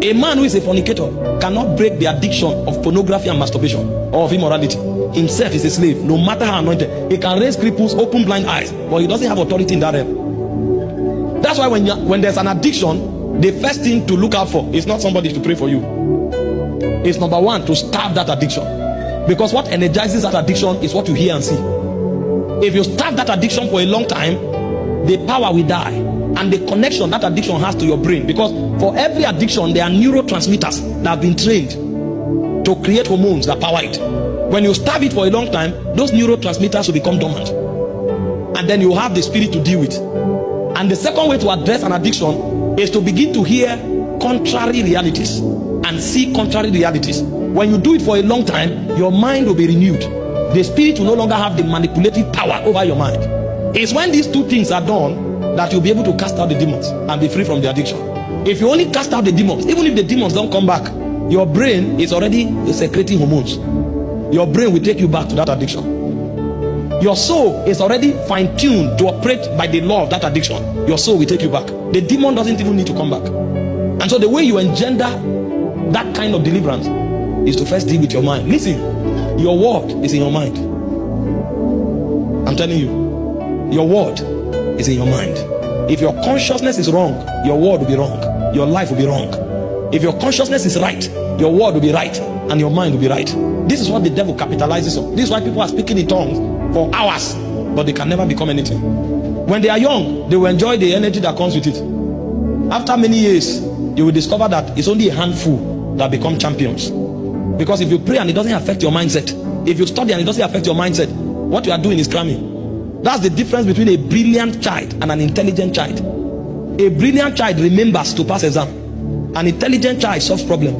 A man who is a fornicator cannot break the addiction of pornography and masturbation or of immorality. Himself is a slave, no matter how anointed. He can raise cripples, open blind eyes, but he doesn't have authority in that realm. That's why when there's an addiction, the first thing to look out for is not somebody to pray for you. It's number one, to starve that addiction. Because what energizes that addiction is what you hear and see. If you starve that addiction for a long time, the power will die, and the connection that addiction has to your brain. Because for every addiction, there are neurotransmitters that have been trained to create hormones that power it. When you starve it for a long time, those neurotransmitters will become dormant, and then you have the spirit to deal with. And the second way to address an addiction is to begin to hear contrary realities and see contrary realities. When you do it for a long time, your mind will be renewed. The spirit will no longer have the manipulative power over your mind. It's when these two things are done that you'll be able to cast out the demons and be free from the addiction. If you only cast out the demons, even if the demons don't come back, your brain is already secreting hormones. Your brain will take you back to that addiction. Your soul is already fine-tuned to operate by the law of that addiction. Your soul will take you back. The demon doesn't even need to come back. And so the way you engender that kind of deliverance is to first deal with your mind. Listen, your word is in your mind. I'm telling you, your word is in your mind. If your consciousness is wrong, your word will be wrong. Your life will be wrong. If your consciousness is right, your word will be right, and your mind will be right. This is what the devil capitalizes on. This is why people are speaking in tongues for hours, but they can never become anything. When they are young, they will enjoy the energy that comes with it. After many years, you will discover that it's only a handful that become champions. Because if you pray and it doesn't affect your mindset, if you study and it doesn't affect your mindset, what you are doing is cramming. That's the difference between a brilliant child and an intelligent child. A brilliant child remembers to pass exam. An intelligent child solves problem.